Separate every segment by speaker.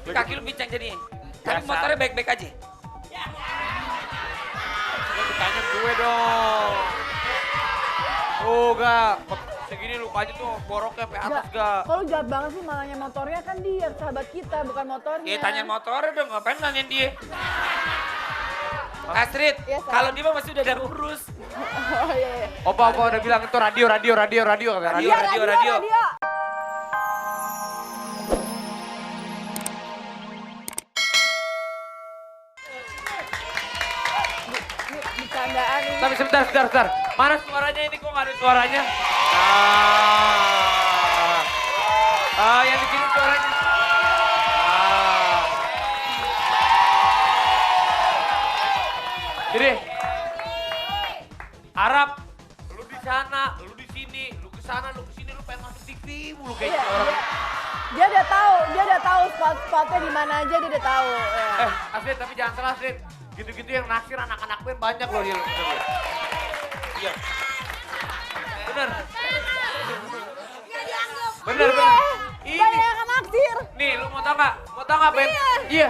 Speaker 1: Kaki lu bincang jadi. Tapi motornya baik-baik aja.
Speaker 2: Tanya gue dong. Oh gak, segini lukanya tuh boroknya sampai atas gak.
Speaker 3: Kalau jahat banget sih malahnya motornya kan dia sahabat kita bukan motornya.
Speaker 1: Iya tanya motornya dong, ngapain nanyain dia? Astrid,
Speaker 3: Iya, Sa.
Speaker 1: kalau dia mah masih udah ada urus.
Speaker 3: Oh iya.
Speaker 2: Opa udah bilang itu radio kata
Speaker 1: Iya,
Speaker 2: radio.
Speaker 1: radio.
Speaker 3: Bercandaan ini.
Speaker 2: Tapi sebentar. Mana suaranya ini kok gak ada suaranya? Yang di sini suaranya. Jadi, Arab, lu di sana, lu di sini, lu ke sana, lu ke sini, lu pengen masuk TV mulu kayak
Speaker 3: Iya,
Speaker 2: gitu orang.
Speaker 3: dia udah tahu spot-spotnya di mana aja dia udah tahu. Ya.
Speaker 2: Astrid, tapi jangan salah Astrid. Gitu-gitu yang naksir anak-anak band banyak loh dia. Iya. Bener. Bener. Ini.
Speaker 3: Banyak yang naksir.
Speaker 2: Nih, lu mau tau gak? Mau tau gak band? Iya.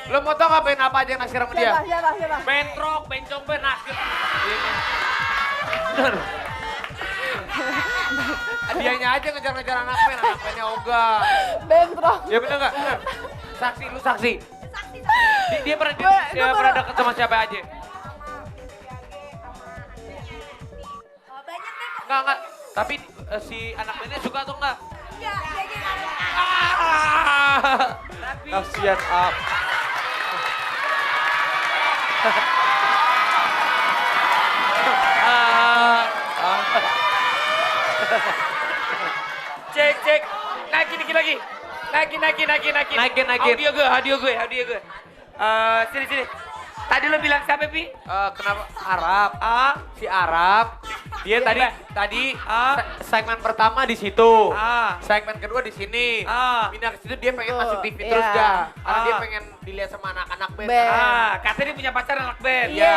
Speaker 2: Lu mau tau gak band apa aja yang naksir sama dia?
Speaker 3: Siapa?
Speaker 2: Band rock, band cong, band naksir. Ini. Bener. Dianya aja ngejar-ngejar anak bandnya Oga.
Speaker 3: Bentrok.
Speaker 2: Ya bener gak? Bener. Saksi, lu saksi. Dia pernah deket sama siapa aja? Enggak. Tapi si anak bandnya suka atau enggak? Kasian up.
Speaker 1: Cek. Naikin dikit lagi. Naikin. Audio gue. Sini. Tadi lo bilang siapa, Pi?
Speaker 2: Kenapa Arab? Si Arab. Dia tadi segmen pertama di situ. Segmen kedua di sini. Pindah ke situ dia pengen masuk TV terus gak? Karena dia pengen dilihat sama anak-anak band.
Speaker 1: Katanya dia punya pacar anak band.
Speaker 3: Iya,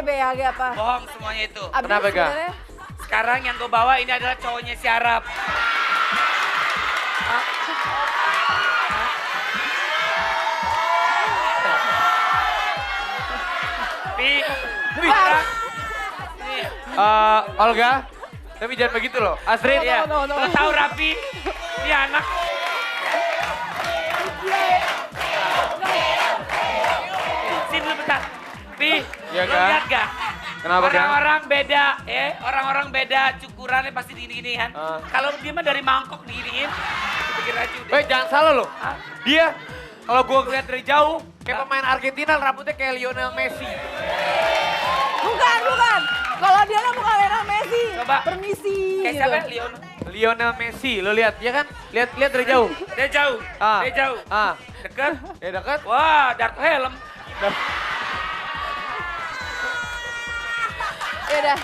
Speaker 3: BAG apa?
Speaker 1: Bohong semuanya itu.
Speaker 3: Abis
Speaker 2: Kenapa, Ga?
Speaker 3: sebenarnya
Speaker 1: Sekarang yang gue bawa ini adalah cowoknya si Arab. Pi, sekarang. Nih.
Speaker 2: Olga, tapi jangan begitu loh. Astrid ya.
Speaker 3: No.
Speaker 1: Lo tahu Rapi? Ini anak. Sini dulu bentar. Pi,
Speaker 2: Iya,
Speaker 1: lo
Speaker 2: Ga?
Speaker 1: lihat gak?
Speaker 2: Kenapa, Ga?
Speaker 1: Orang-orang beda, orang-orang beda cukurannya pasti digini-gini kan. Kalau dia mah dari mangkok diginiin, pikir aja udah.
Speaker 2: Jangan salah loh.
Speaker 1: Hah?
Speaker 2: Dia kalau gue ngeliat dari jauh kayak pemain Argentina rambutnya kayak Lionel Messi.
Speaker 3: Bukan. Kalau dia kan bukan Lionel Messi.
Speaker 1: Coba.
Speaker 3: Permisi.
Speaker 1: Kayak
Speaker 3: gitu.
Speaker 1: siapa?
Speaker 2: Lionel Messi, lo lihat ya kan? Lihat dari jauh.
Speaker 1: Dia jauh. Dia jauh. Dekat.
Speaker 2: Ya dekat.
Speaker 1: Wah, Darto helm.
Speaker 3: Ya udah.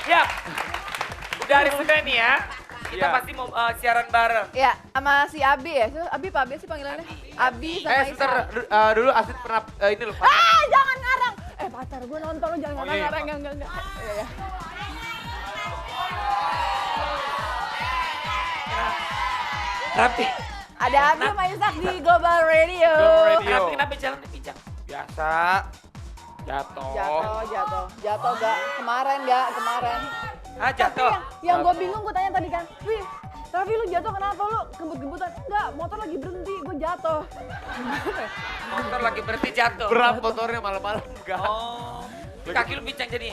Speaker 1: Siap. Udah hari Senin nih ya. Kita
Speaker 2: Iya.
Speaker 1: pasti mau siaran bareng.
Speaker 3: Ya, sama si Abi ya. Abi apa Abi sih panggilannya? Abi sama Isa.
Speaker 2: Sebentar dulu Astrid pernah ini loh.
Speaker 3: Jangan ngarang. Pacar gue nonton lu jangan
Speaker 2: iya,
Speaker 3: ngarang. Enggak. Iya.
Speaker 1: Rapi.
Speaker 3: Ada Abi sama Isak di Global Radio.
Speaker 2: Global Radio.
Speaker 1: Rapi kenapa jalan pincang?
Speaker 2: Biasa. Jatuh.
Speaker 3: Jatuh gak? Kemarin.
Speaker 1: Ah, jatuh.
Speaker 3: Yang gue bingung gue tanya tadi kan, Wih, Raffi lu jatuh kenapa lu kebut-kebutan? Enggak, motor lagi berhenti, gue jatuh.
Speaker 1: Motor lagi berhenti jatuh.
Speaker 2: Berat motornya malam-malam enggak.
Speaker 1: Oh. Kaki lu bincang jadi.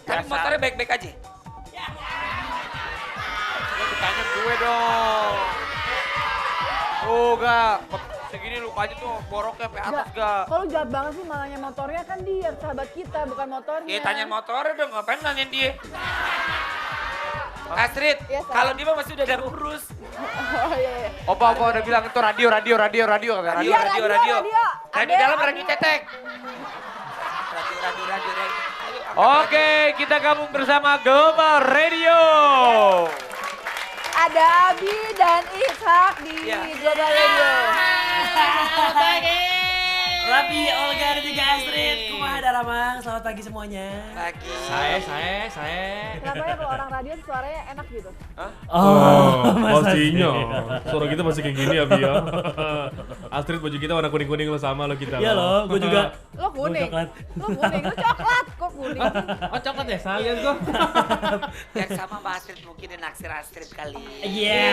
Speaker 1: Tapi motornya baik-baik aja.
Speaker 2: Tanya gue dong. Oh gak, segini lukanya tuh boroknya sampai atas gak.
Speaker 3: Kalau jahat banget sih malahnya motornya kan dia sahabat kita bukan motornya.
Speaker 1: Iya tanya motornya dong, ngapain nanyain dia? Astrid,
Speaker 3: Iya, Sa.
Speaker 1: kalau dia mah masih udah ada urus.
Speaker 3: Oh iya.
Speaker 2: Opa udah bilang itu radio kata radio.
Speaker 3: Iya,
Speaker 1: Radio.
Speaker 3: Ada,
Speaker 1: Dalam
Speaker 3: ada.
Speaker 1: radio cetek. Radio.
Speaker 2: Oke, kita gabung bersama Global Radio.
Speaker 3: Ada Abi dan Ishak di
Speaker 1: Iya.
Speaker 3: Global Radio.
Speaker 4: Raffi, Olga, dan juga Astrid. Kumaha Daramang, selamat pagi semuanya.
Speaker 1: Pagi.
Speaker 5: Saya.
Speaker 3: Kenapa ya kalau orang radio suaranya enak gitu?
Speaker 5: Pastinya. Suara kita masih kayak gini ya, Bia. Astrid, baju kita warna kuning-kuning lo sama lo kita.
Speaker 4: Iya loh, gue juga.
Speaker 3: Lo kuning.
Speaker 4: Coklat.
Speaker 3: Lo kuning, lo coklat kok kuning.
Speaker 5: Oh, coklat ya? Salah lihat gua.
Speaker 1: Yang sama Mbak Astrid mungkin naksir Astrid kali.
Speaker 4: Iya.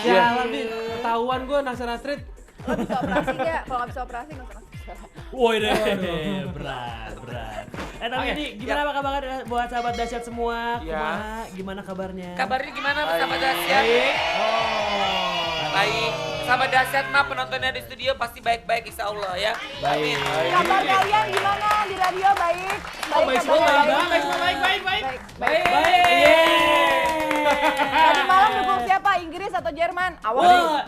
Speaker 5: Ya, tapi ketahuan gua naksir Astrid.
Speaker 3: Lo bisa operasi nggak? Kalau nggak bisa operasi nggak usah naksir.
Speaker 4: Woi deh, berat. Tapi ini gimana apa kabar buat sahabat dahsyat semua? Kumaha, gimana kabarnya?
Speaker 1: Kabarnya gimana sahabat dahsyat? Baik. Sahabat dahsyat mah penontonnya di studio pasti baik-baik insya Allah ya. Amin.
Speaker 3: Kabar kalian gimana di radio? Baik. Baik. Tadi malam dukung siapa? Inggris atau Jerman?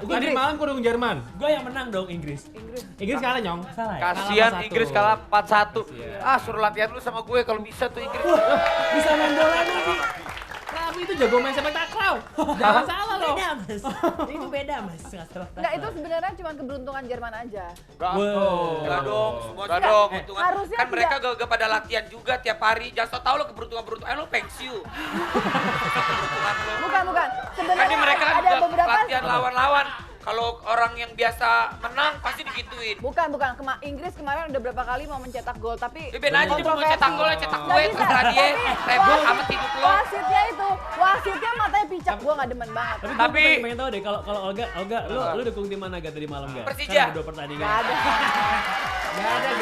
Speaker 5: Tadi malam gua dukung Jerman.
Speaker 4: Gue yang menang dong Inggris.
Speaker 5: Inggris kalah, Nyong.
Speaker 4: Salah ya?
Speaker 2: Kasihan
Speaker 5: 4-1.
Speaker 2: Inggris kalah 4-1. Suruh latihan dulu sama gue kalau bisa tuh Inggris.
Speaker 4: Bisa main bola nih.
Speaker 5: Raffi itu jago main sepak takraw. Jangan salah lo.
Speaker 4: Beda mas. Itu beda mas.
Speaker 3: Enggak, itu sebenarnya cuma keberuntungan Jerman aja.
Speaker 1: Enggak dong, semua
Speaker 2: Enggak
Speaker 1: juga
Speaker 2: dong.
Speaker 1: keberuntungan.
Speaker 3: Harusnya
Speaker 1: Kan mereka
Speaker 3: tidak.
Speaker 1: gak pada latihan juga tiap hari. Jangan so tau lo keberuntungan-keberuntungan. Lo pensiun. Keberuntungan lo.
Speaker 3: Bukan.
Speaker 1: Kan
Speaker 3: Sebenarnya
Speaker 1: mereka kan
Speaker 3: ada
Speaker 1: juga
Speaker 3: beberapa.
Speaker 1: latihan lawan-lawan. Kalau orang yang biasa menang pasti digituin.
Speaker 3: Bukan. Inggris kemarin udah berapa kali mau mencetak gol, tapi
Speaker 1: Ben aja dia mau
Speaker 3: kontroversi.
Speaker 1: cetak gol, cetak
Speaker 3: Nggak
Speaker 1: gue
Speaker 3: bisa.
Speaker 1: terserah dia.
Speaker 3: Tapi
Speaker 1: Rebel
Speaker 3: wasit-
Speaker 1: amat hidup lo.
Speaker 3: Wasitnya matanya picak, gua nggak demen banget.
Speaker 4: Tapi gue pengen tahu deh kalau Olga, lu dukung tim mana tadi malam gak?
Speaker 1: Persija.
Speaker 4: Kan ada 2 pertandingan.
Speaker 3: Nggak ada.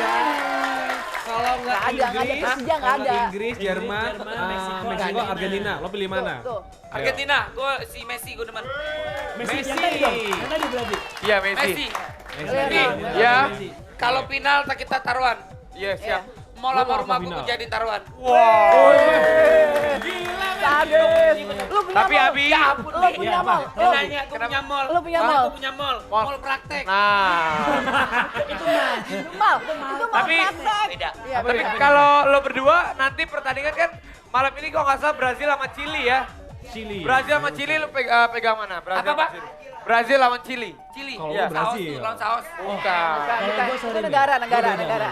Speaker 5: Kalau nggak
Speaker 3: Nggak ada,
Speaker 5: Inggris,
Speaker 3: Persija nggak
Speaker 5: kalau
Speaker 3: ada.
Speaker 5: Inggris, Jerman,
Speaker 4: Meksiko,
Speaker 5: Meksiko, Argentina. Lo pilih mana?
Speaker 3: Tuh.
Speaker 1: Argentina, gue si Messi gue demen.
Speaker 4: Messi. Yang tadi dong. Yang tadi berarti.
Speaker 2: Iya, Messi.
Speaker 1: Messi.
Speaker 3: Iya.
Speaker 2: Ya.
Speaker 1: Kalau final tak kita taruhan.
Speaker 2: Iya, siap.
Speaker 1: Mau
Speaker 5: Lu
Speaker 1: lama
Speaker 5: mau
Speaker 1: rumah
Speaker 5: apa
Speaker 1: gue
Speaker 5: final?
Speaker 1: jadiin taruhan.
Speaker 3: Sadis. Lu punya
Speaker 2: Tapi
Speaker 3: mall.
Speaker 2: Abi,
Speaker 1: Ya ampun,
Speaker 3: Lu
Speaker 1: Bi.
Speaker 3: punya
Speaker 4: Iya,
Speaker 3: mall.
Speaker 1: Dia nanya, gue punya mall.
Speaker 3: Lu punya
Speaker 1: Bang,
Speaker 3: mall.
Speaker 1: gue punya mall.
Speaker 2: Mall.
Speaker 1: Mall praktek.
Speaker 3: Itu mall. Itu mall
Speaker 2: Tapi-
Speaker 3: praktek.
Speaker 1: Beda.
Speaker 3: Iya,
Speaker 2: tapi
Speaker 3: beda.
Speaker 2: kalau lo berdua nanti pertandingan kan malam ini kok nggak salah Brazil sama Chili ya.
Speaker 4: Chili.
Speaker 2: Brazil sama Chili lo pegang mana? Brazil
Speaker 1: Apa,
Speaker 2: sama
Speaker 1: Pak?
Speaker 2: Chili. Brazil lawan Chili.
Speaker 1: Chili.
Speaker 5: Kalau
Speaker 2: Iya.
Speaker 5: gua
Speaker 1: Saus
Speaker 5: Brazil.
Speaker 1: tuh, lawan saus.
Speaker 2: Bukan.
Speaker 3: Bukan.
Speaker 4: gua
Speaker 3: Itu
Speaker 4: sorry nih.
Speaker 3: negara.
Speaker 4: Gua beda.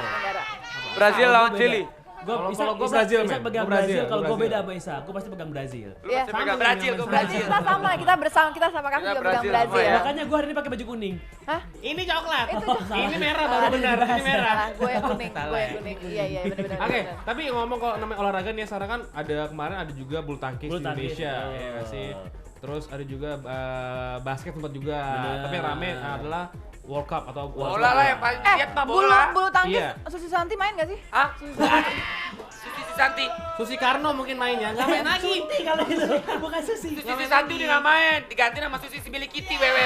Speaker 2: Brazil lawan Chili.
Speaker 5: Kalau gua Brazil,
Speaker 4: Isak
Speaker 5: men.
Speaker 4: pegang
Speaker 5: Gua Brazil,
Speaker 4: Brazil, kalau
Speaker 5: gua
Speaker 4: gue
Speaker 5: Brazil.
Speaker 4: beda sama Isak. Gue pasti pegang Brazil.
Speaker 2: Lu
Speaker 3: Iya.
Speaker 2: pasti pegang
Speaker 1: Brazil, gue
Speaker 3: Berarti
Speaker 1: Brazil.
Speaker 3: kita sama, kita sama kami
Speaker 2: Kita
Speaker 3: juga pegang
Speaker 2: Brazil
Speaker 3: Brazil.
Speaker 2: semua ya.
Speaker 4: Makanya gue hari ini pakai baju kuning.
Speaker 3: Hah?
Speaker 5: Ini coklat.
Speaker 3: Itu coklat.
Speaker 5: Ini merah baru benar. Ini merah.
Speaker 3: Gue yang kuning. Iya, benar-benar.
Speaker 5: Oke, tapi ngomong kalau namanya olahraga nih sekarang kan ada kemarin ada juga bulu tangkis
Speaker 4: Bulu
Speaker 5: di
Speaker 4: tangkis,
Speaker 5: Indonesia,
Speaker 4: betul.
Speaker 5: ya nggak sih. Terus ada juga basket sempat juga.
Speaker 4: Bener.
Speaker 5: Tapi yang rame adalah World Cup atau World
Speaker 1: Bola
Speaker 5: Cup.
Speaker 1: lah yang paling lihat mah
Speaker 3: bulu
Speaker 1: bola.
Speaker 3: tangkis,
Speaker 5: Iya.
Speaker 3: Susi Santi main gak sih?
Speaker 1: Hah? Susi Santi.
Speaker 5: Susi Karno mungkin mainnya, nggak main lagi.
Speaker 4: Suti kalau itu, bukan Susi.
Speaker 1: Susi Santi udah nggak main, diganti nama Susi Sibili Kitty wewe.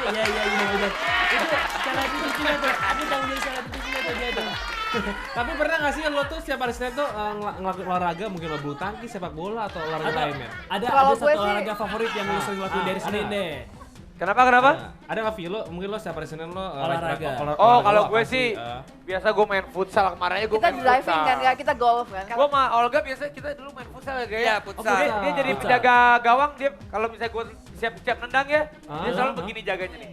Speaker 4: Iya benar. Itu selebritis juga tuh. Aku tahu jadi selebritis juga tuh dia tuh.
Speaker 5: Tapi pernah nggak sih lo tuh setiap hari Senin tuh ngelakuin olahraga, mungkin lo bulu tangkis, sepak bola atau olahraga lainnya?
Speaker 4: Ada
Speaker 3: Kalau
Speaker 4: satu
Speaker 3: gue sih-
Speaker 4: olahraga favorit yang lu sering lakuin dari
Speaker 5: ada.
Speaker 4: Senin deh.
Speaker 2: Kenapa?
Speaker 5: Ada nggak Vi? Lo mungkin lo setiap hari Senin lo
Speaker 4: Olahraga.
Speaker 2: Oh, kalau
Speaker 5: lo
Speaker 2: gue
Speaker 5: apa
Speaker 2: sih biasa gue main futsal. Kemarin aja gue
Speaker 3: Kita
Speaker 2: main
Speaker 3: driving
Speaker 2: futsal.
Speaker 3: kan, ya, kita golf kan.
Speaker 2: Gue sama Olga biasa kita dulu main futsal ya,
Speaker 1: Iya,
Speaker 2: ya.
Speaker 1: futsal.
Speaker 2: Dia jadi
Speaker 4: Futsal.
Speaker 2: penjaga gawang, dia kalau misalnya gue siap-siap nendang ya, dia selalu begini jaganya nih.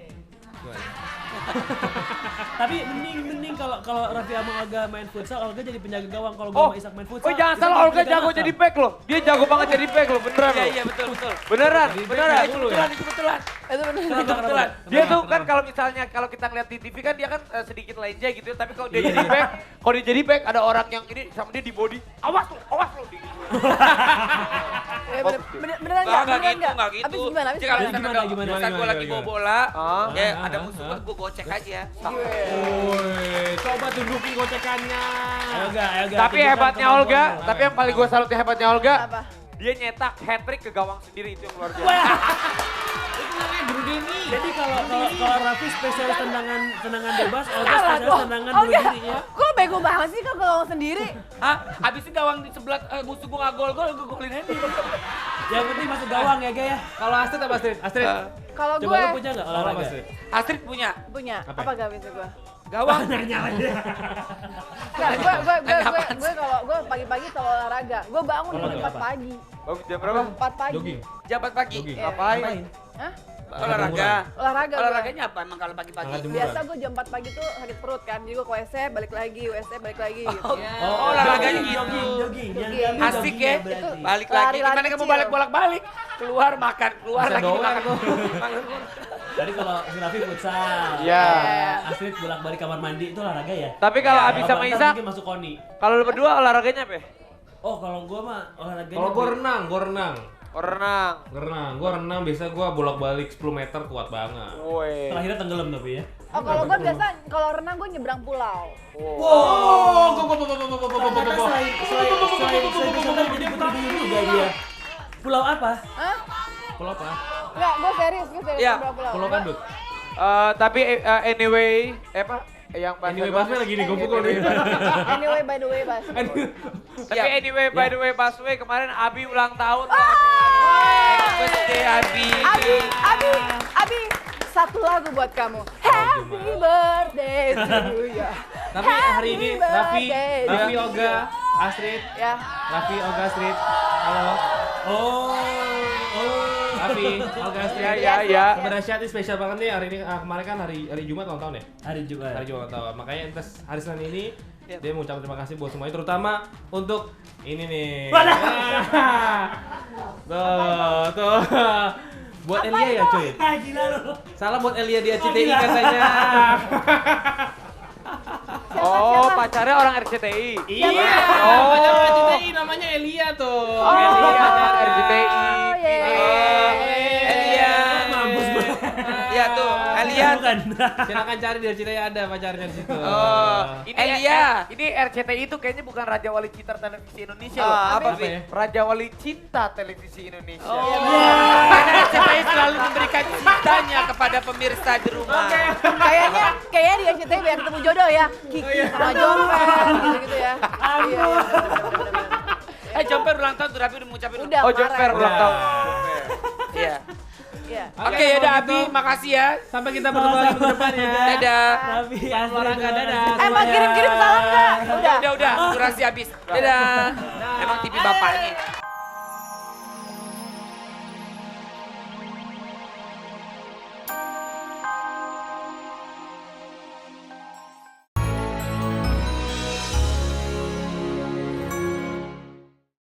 Speaker 4: Tapi mending kalau Raffi sama Olga main futsal, Olga jadi penjaga gawang. Kalau gue
Speaker 2: Oh,
Speaker 4: sama Isak main futsal.
Speaker 2: oh jangan
Speaker 4: Isak
Speaker 2: salah,
Speaker 4: jadi
Speaker 2: Olga
Speaker 4: penjaga
Speaker 2: jago
Speaker 4: makam.
Speaker 2: jadi back loh. Dia jago banget jadi back loh, beneran
Speaker 1: Iya
Speaker 2: loh.
Speaker 1: iya betul betul.
Speaker 2: Beneran.
Speaker 1: Itu kebetulan.
Speaker 3: Itu benar.
Speaker 1: Kebetulan.
Speaker 2: Dia tuh kan kalau misalnya kalau kita ngeliat di TV kan dia kan sedikit lenja gitu ya, tapi kalau dia jadi back, kalau dia jadi back ada orang yang ini sama dia di body, awas lu.
Speaker 3: Beneran
Speaker 1: Enggak
Speaker 3: nggak?
Speaker 1: gitu, enggak gitu.
Speaker 3: Habis gimana? Habis
Speaker 1: Jadi kalau
Speaker 3: gimana?
Speaker 1: misalkan
Speaker 4: Gimana?
Speaker 1: misalkan gue lagi bawa bola,
Speaker 2: Ah.
Speaker 1: ya ada musuh gue gocek aja.
Speaker 5: Woi, coba tunjukin gocekannya.
Speaker 4: Ayo Olga.
Speaker 2: Tapi
Speaker 4: tunjukkan
Speaker 2: hebatnya
Speaker 4: kemampuan
Speaker 2: Olga,
Speaker 4: lu.
Speaker 2: tapi yang paling gue salutnya hebatnya Olga,
Speaker 3: Apa?
Speaker 2: dia nyetak hat-trick ke gawang sendiri, itu yang luar biasa.
Speaker 5: Itu namanya Bro Denny.
Speaker 4: Jadi kalau Raffi spesialis tendangan bebas, Olga
Speaker 3: Salah
Speaker 4: spesialis
Speaker 3: dong.
Speaker 4: tendangan
Speaker 3: Oh,
Speaker 4: bunuh
Speaker 3: enggak.
Speaker 4: diri ya.
Speaker 3: Kok bego banget sih kok kalau sendiri?
Speaker 1: Hah? Abis itu gawang di sebelah musuh gue nggak gol, gue golin aja.
Speaker 4: Yang penting masuk gawang ya, Ga ya.
Speaker 5: Kalau Astrid apa Astrid? Astrid.
Speaker 3: Kalau
Speaker 4: Coba
Speaker 3: gue
Speaker 4: lu punya enggak
Speaker 5: Kalau apa
Speaker 4: olahraga?
Speaker 5: Astrid?
Speaker 1: Astrid punya
Speaker 3: punya
Speaker 5: Apa?
Speaker 3: apa gak bisa gue?
Speaker 1: gawang.
Speaker 4: Nanya lagi.
Speaker 3: Nggak, gue kalau gue pagi-pagi selalu olahraga. Gue bangun jam
Speaker 4: Olahraga
Speaker 3: 4
Speaker 4: apa?
Speaker 3: pagi.
Speaker 2: Bagus jam berapa?
Speaker 3: 4 pagi.
Speaker 5: Jogging.
Speaker 1: Jabat pagi.
Speaker 5: Jogging.
Speaker 2: Ngapain?
Speaker 4: Ngapain?
Speaker 3: Hah?
Speaker 1: Olahraga.
Speaker 3: Olahraga. gua.
Speaker 1: Olahraganya apa emang kalau pagi-pagi?
Speaker 5: Angkat jemuran.
Speaker 3: Biasa gue jam 4 pagi tuh sakit perut kan, jadi gue ke WC, balik lagi, WC, balik lagi gitu.
Speaker 1: Oh, olahraganya gitu.
Speaker 4: Jogging.
Speaker 3: Jogging.
Speaker 1: Asik ya.
Speaker 4: Berarti.
Speaker 1: Balik lagi.
Speaker 3: Lari-lari
Speaker 1: Gimana kamu
Speaker 3: kecil.
Speaker 1: bolak-balik? Keluar makan, keluar
Speaker 5: Bisa
Speaker 1: lagi
Speaker 5: doang,
Speaker 1: makan.
Speaker 5: kok.
Speaker 4: Tadi kalau si Raffi futsal.
Speaker 2: Iya.
Speaker 4: Astrid bolak-balik kamar mandi itu olahraga ya?
Speaker 2: Tapi kalau
Speaker 4: Ya,
Speaker 2: Abi
Speaker 4: kalau
Speaker 2: sama
Speaker 4: Bantal
Speaker 2: Isa,
Speaker 4: mungkin masuk koni.
Speaker 2: kalau lu berdua olahraganya apa?
Speaker 4: Oh, kalau gua mah olahraganya.
Speaker 5: Kalau gua renang.
Speaker 2: Renang.
Speaker 5: Gua renang biasa gua bolak-balik 10 meter kuat banget.
Speaker 2: Woi.
Speaker 4: terakhirnya tenggelam tapi ya.
Speaker 3: Oh kalau gue biasa, kalau renang gue nyebrang pulau.
Speaker 5: Oh,
Speaker 4: Ternyata selain bisa jadi putri duyung juga dia. Pulau apa?
Speaker 3: Hah?
Speaker 5: Pulau apa?
Speaker 3: Enggak, gue serius
Speaker 1: Iya,
Speaker 3: nyebrang pulau.
Speaker 5: Pulau Kandut.
Speaker 2: Tapi anyway, apa? Yang bahasa
Speaker 5: Anyway, Baswe lagi nih, gua pukul nih.
Speaker 3: Anyway, by the way, Bas.
Speaker 2: Tapi anyway, by the way, Baswe kemarin Abi ulang tahun.
Speaker 1: Birthday Abi.
Speaker 3: Abi, satu lagu buat kamu. Happy birthday to you.
Speaker 5: Tapi hari ini Raffi,
Speaker 3: Happy
Speaker 5: Oga, Astrid,
Speaker 3: Ya.
Speaker 5: Raffi, Oga, Astrid. Halo.
Speaker 4: Oh.
Speaker 5: Raffi, Oga, Astrid.
Speaker 2: Ya.
Speaker 5: Kepada Syati spesial banget nih hari ini. Kemarin kan hari Jumat ulang tahun ya?
Speaker 4: Hari juga.
Speaker 5: Hari Jumat ulang tahun. Makanya entas hari Senin ini dia mengucapkan terima kasih buat semuanya, terutama untuk ini nih. Tuh. Buat Elia ya cuy.
Speaker 4: Ah, gila lu.
Speaker 5: Salah buat Elia di RCTI katanya.
Speaker 2: Oh, pacarnya orang RCTI.
Speaker 5: Iya.
Speaker 2: Oh.
Speaker 5: Pacar RCTI namanya Elia tuh.
Speaker 2: Elia RCTI.
Speaker 3: Oh,
Speaker 1: Elia.
Speaker 4: Mampus gue.
Speaker 1: Iya tuh, Elia.
Speaker 4: Bukan.
Speaker 5: Silakan cari di RCTI ada pacarnya di situ.
Speaker 1: Oh, Elia.
Speaker 2: Ini RCTI itu kayaknya bukan Raja Wali Cinta Televisi Indonesia loh.
Speaker 1: Apa
Speaker 5: Apa
Speaker 1: sih?
Speaker 5: ya?
Speaker 2: Raja Wali Cinta Televisi Indonesia.
Speaker 1: Oh, karena RCTI selalu memberikan cintanya kepada pemirsa di rumah.
Speaker 3: Kayaknya di SCTV biar ketemu jodoh ya. Kiki sama Jomper gitu ya. Iya.
Speaker 1: Jomper ulang tahun tuh Raffi udah mengucapin.
Speaker 3: Udah.
Speaker 2: Oh, Jomper
Speaker 3: kemarin.
Speaker 2: ulang tahun.
Speaker 1: Iya.
Speaker 3: Iya.
Speaker 1: Oke, ya udah Abi, makasih ya.
Speaker 5: Sampai kita bertemu lagi minggu depan ya.
Speaker 1: Dadah.
Speaker 4: Raffi, Astrid,
Speaker 5: Olahraga, dadah.
Speaker 3: Emang kirim-kirim salam nggak? Udah.
Speaker 1: Udah, durasi habis. Dadah. Emang TV bapaknya.